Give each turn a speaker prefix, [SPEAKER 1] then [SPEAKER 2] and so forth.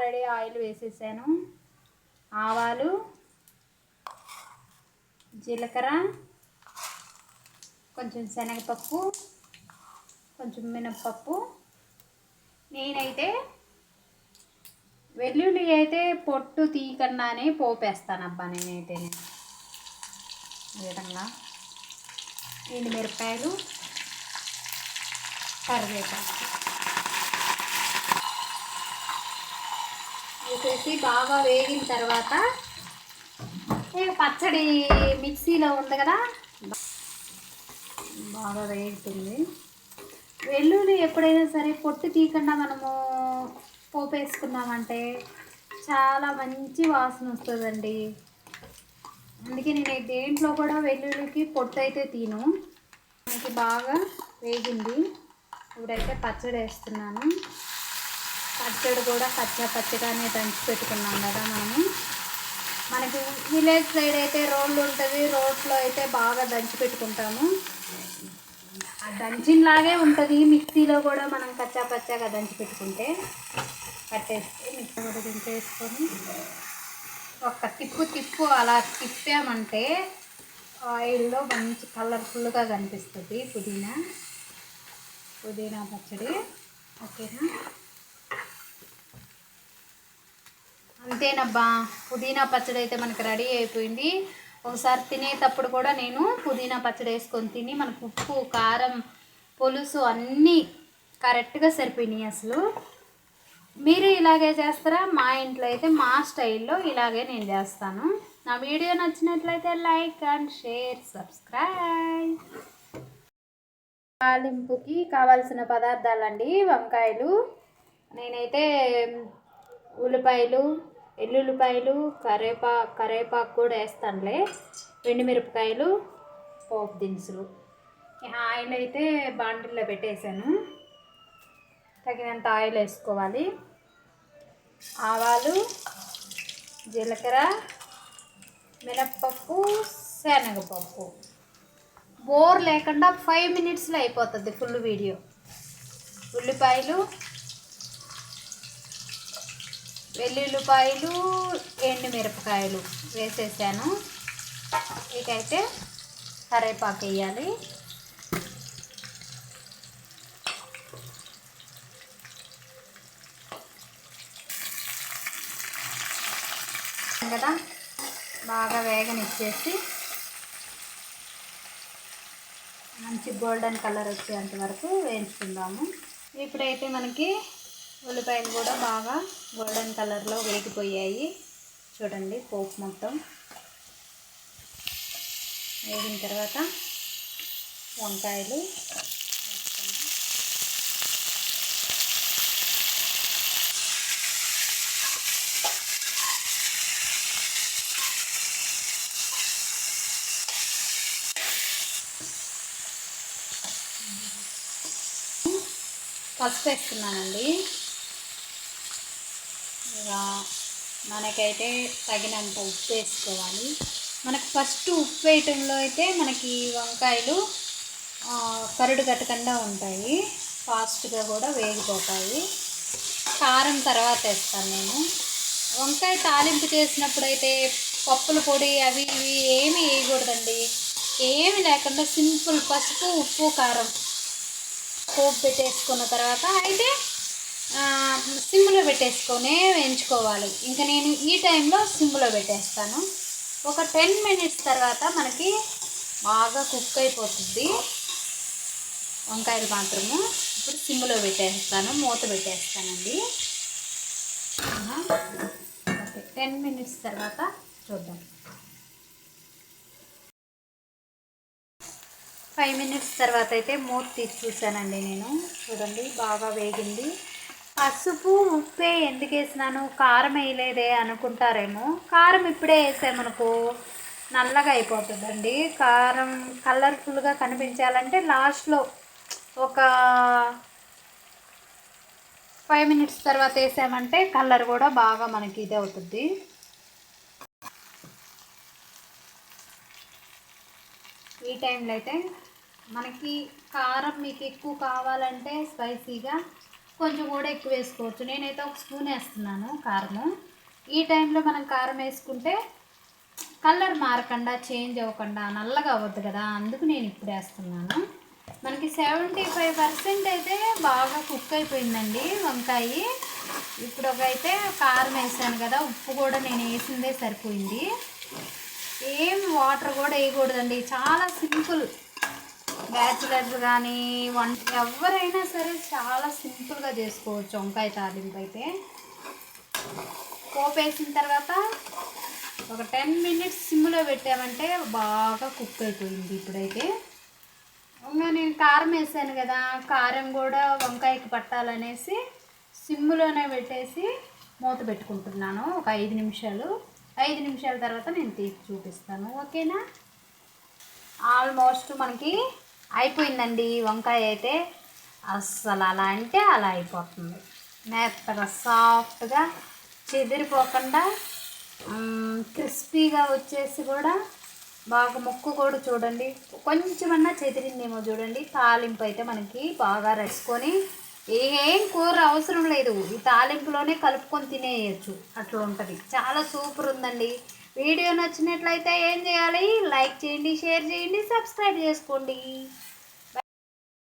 [SPEAKER 1] Already oil వేసేసాను. ఆవాలు, జీలకర్ర, కొంచెం శనగపప్పు, కొంచెం మినప్పప్పు. నేనైతే వెల్లుల్లి అయితే పొట్టు తీయకుండానే పోపేస్తానబ్బా. నేనైతే ఈ విధంగా ఎండుమిరపకాయలు, కరివేపాకు వేసేసి బాగా వేగిన తర్వాత పచ్చడి మిక్సీలో ఉంది కదా, బాగా వేగుతుంది. వెల్లుల్లి ఎప్పుడైనా సరే పొట్టు తీయకుండా మనము పోపు వేసుకున్నామంటే చాలా మంచి వాసన వస్తుందండి. అందుకే నేను దేంట్లో కూడా వెల్లుల్లికి పొట్టు అయితే తీను. మనకి బాగా వేగింది. ఇప్పుడైతే పచ్చడి వేస్తున్నాను. పచ్చడి కూడా పచ్చగానే దంచి పెట్టుకున్నాం కదా మనము. మనకి విలేజ్ సైడ్ అయితే రోళ్ళు ఉంటుంది, రోట్లో అయితే బాగా దంచి పెట్టుకుంటాము. ఆ దంచినలాగే ఉంటుంది. మిక్సీలో కూడా మనం పచ్చగా దంచి పెట్టుకుంటే కట్టేస్తే మిక్సీ కూడా దించేసుకొని ఒక తిప్పు అలా తిప్పామంటే ఆయిల్లో మంచి కలర్ఫుల్గా కనిపిస్తుంది పుదీనా పచ్చడి. ఓకేనా, అంతేనబ్బా. పుదీనా పచ్చడి అయితే మనకి రెడీ అయిపోయింది. ఒకసారి తినేటప్పుడు కూడా నేను పుదీనా పచ్చడి వేసుకొని తిని మనకు ఉప్పు, కారం, పులుసు అన్నీ కరెక్ట్గా సరిపోయినాయి. అసలు మీరు ఇలాగే చేస్తారా? మా ఇంట్లో అయితే మా స్టైల్లో ఇలాగే నేను చేస్తాను. నా వీడియో నచ్చినట్లయితే లైక్ అండ్ షేర్, సబ్స్క్రైబ్. తాలింపుకి కావాల్సిన పదార్థాలండి: వంకాయలు, నేనైతే ఉల్లిపాయలు, ఎల్లుల్లిపాయలు, కరివేపాకు కూడా వేస్తానులే, ఎండుమిరపకాయలు, పోపు దినుసులు. ఆయిల్ అయితే బాండిల్లో పెట్టేశాను. తగినంత ఆయిల్ వేసుకోవాలి. ఆవాలు, జీలకర్ర, మినప్పప్పు, శనగపప్పు. బోర్ లేకుండా 5 మినిట్స్లో అయిపోతుంది ఫుల్ వీడియో. ఉల్లిపాయలు, వెల్లుల్లిపాయలు, ఎండుమిరపకాయలు వేసేసాను. ఇకైతే కరివేపాకు వేయాలి. కదా, బాగా వేగనిచ్చేసి మంచి గోల్డెన్ కలర్ వచ్చేంత వరకు వేయించుకుందాము. ఇప్పుడైతే మనకి ఉల్లిపాయలు కూడా బాగా గోల్డెన్ కలర్లో వేగిపోయాయి. చూడండి, పోపు మొత్తం వేగిన తర్వాత వంకాయలు పసుపు వేస్తున్నానండి. ఇక మనకైతే తగినంత ఉప్పు వేసుకోవాలి. మనకు ఫస్ట్ ఉప్పు వేయటంలో అయితే మనకి వంకాయలు కరుడు కట్టకుండా ఉంటాయి, ఫాస్ట్గా కూడా వేగిపోతాయి. కారం తర్వాత వేస్తాను నేను. వంకాయ తాలింపు చేసినప్పుడు అయితే పప్పుల పొడి అవి ఇవి ఏమి వేయకూడదండి. ఏమి లేకుండా సింపుల్ పసుపు, ఉప్పు, కారం పోపు పెట్టేసుకున్న తర్వాత అయితే సిమ్లో పెట్టేసుకొని వేయించుకోవాలి. ఇంకా నేను ఈ టైంలో సిమ్లో పెట్టేస్తాను. ఒక 10 మినిట్స్ తర్వాత మనకి బాగా కుక్ అయిపోతుంది వంకాయలు మాత్రము. ఇప్పుడు సిమ్లో పెట్టేస్తాను, మూత పెట్టేస్తానండి. ఓకే, 10 మినిట్స్ తర్వాత చూద్దాం. 5 మినిట్స్ తర్వాత అయితే మూత తీసి చూసానండి నేను. చూడండి, బాగా వేగింది. పసుపు, ఉప్పే ఎందుకు వేసినాను, కారం వేయలేదే అనుకుంటారేమో. కారం ఇప్పుడే వేసామనుకో నల్లగా అయిపోతుందండి. కారం కలర్ఫుల్గా కనిపించాలంటే లాస్ట్లో ఒక 5 మినిట్స్ తర్వాత వేసామంటే కలర్ కూడా బాగా మనకి ఇది అవుతుంది. ఈ టైంలో అయితే మనకి కారం మీకు ఎక్కువ కావాలంటే స్పైసీగా కొంచెం కూడా ఎక్కువ వేసుకోవచ్చు. నేనైతే ఒక స్పూన్ వేస్తున్నాను కారము. ఈ టైంలో మనం కారం వేసుకుంటే కలర్ మారకుండా చేంజ్ అవ్వకుండా నల్లగా అవ్వద్దు కదా, అందుకు నేను ఇప్పుడు వేస్తున్నాను. మనకి 75% అయితే బాగా కుక్ అయిపోయిందండి వంకాయ. ఇప్పుడు అయితే కారం వేసాను కదా, ఉప్పు కూడా నేను వేసిందే సరిపోయింది. ఏం వాటర్ కూడా వేయకూడదండి, చాలా సింపుల్. బ్యాచిలర్స్ కానీ ఎవరైనా సరే చాలా సింపుల్గా చేసుకోవచ్చు వంకాయ తాలింపు అయితే. పోపు వేసిన తర్వాత ఒక 10 మినిట్స్ సిమ్లో పెట్టామంటే బాగా కుక్ అయిపోయింది. ఇప్పుడైతే ఇంకా నేను కారం వేసాను కదా, కారం కూడా వంకాయకి పట్టాలనేసి సిమ్లోనే పెట్టేసి మూత పెట్టుకుంటున్నాను ఒక 5 నిమిషాలు. 5 నిమిషాల తర్వాత నేను తీసి చూపిస్తాను, ఓకేనా. ఆల్మోస్ట్ మనకి అయిపోయిందండి వంకాయ అయితే. అస్సలు అలా అంటే అలా అయిపోతుంది, మెత్తగా సాఫ్ట్గా చెదిరిపోకుండా క్రిస్పీగా వచ్చేసి కూడా బాగా ముక్కు కూడా చూడండి కొంచెమన్నా చెదిరిందేమో చూడండి. తాలింపు అయితే మనకి బాగా రసుకొని ఏం కూర అవసరం లేదు, ఈ తాలింపులోనే కలుపుకొని తినేయచ్చు, అట్లా ఉంటుంది. చాలా సూపర్ ఉందండి. వీడియో నచ్చినట్లయితే ఏం చేయాలి, లైక్ చేయండి, షేర్ చేయండి, సబ్స్క్రైబ్ చేసుకోండి.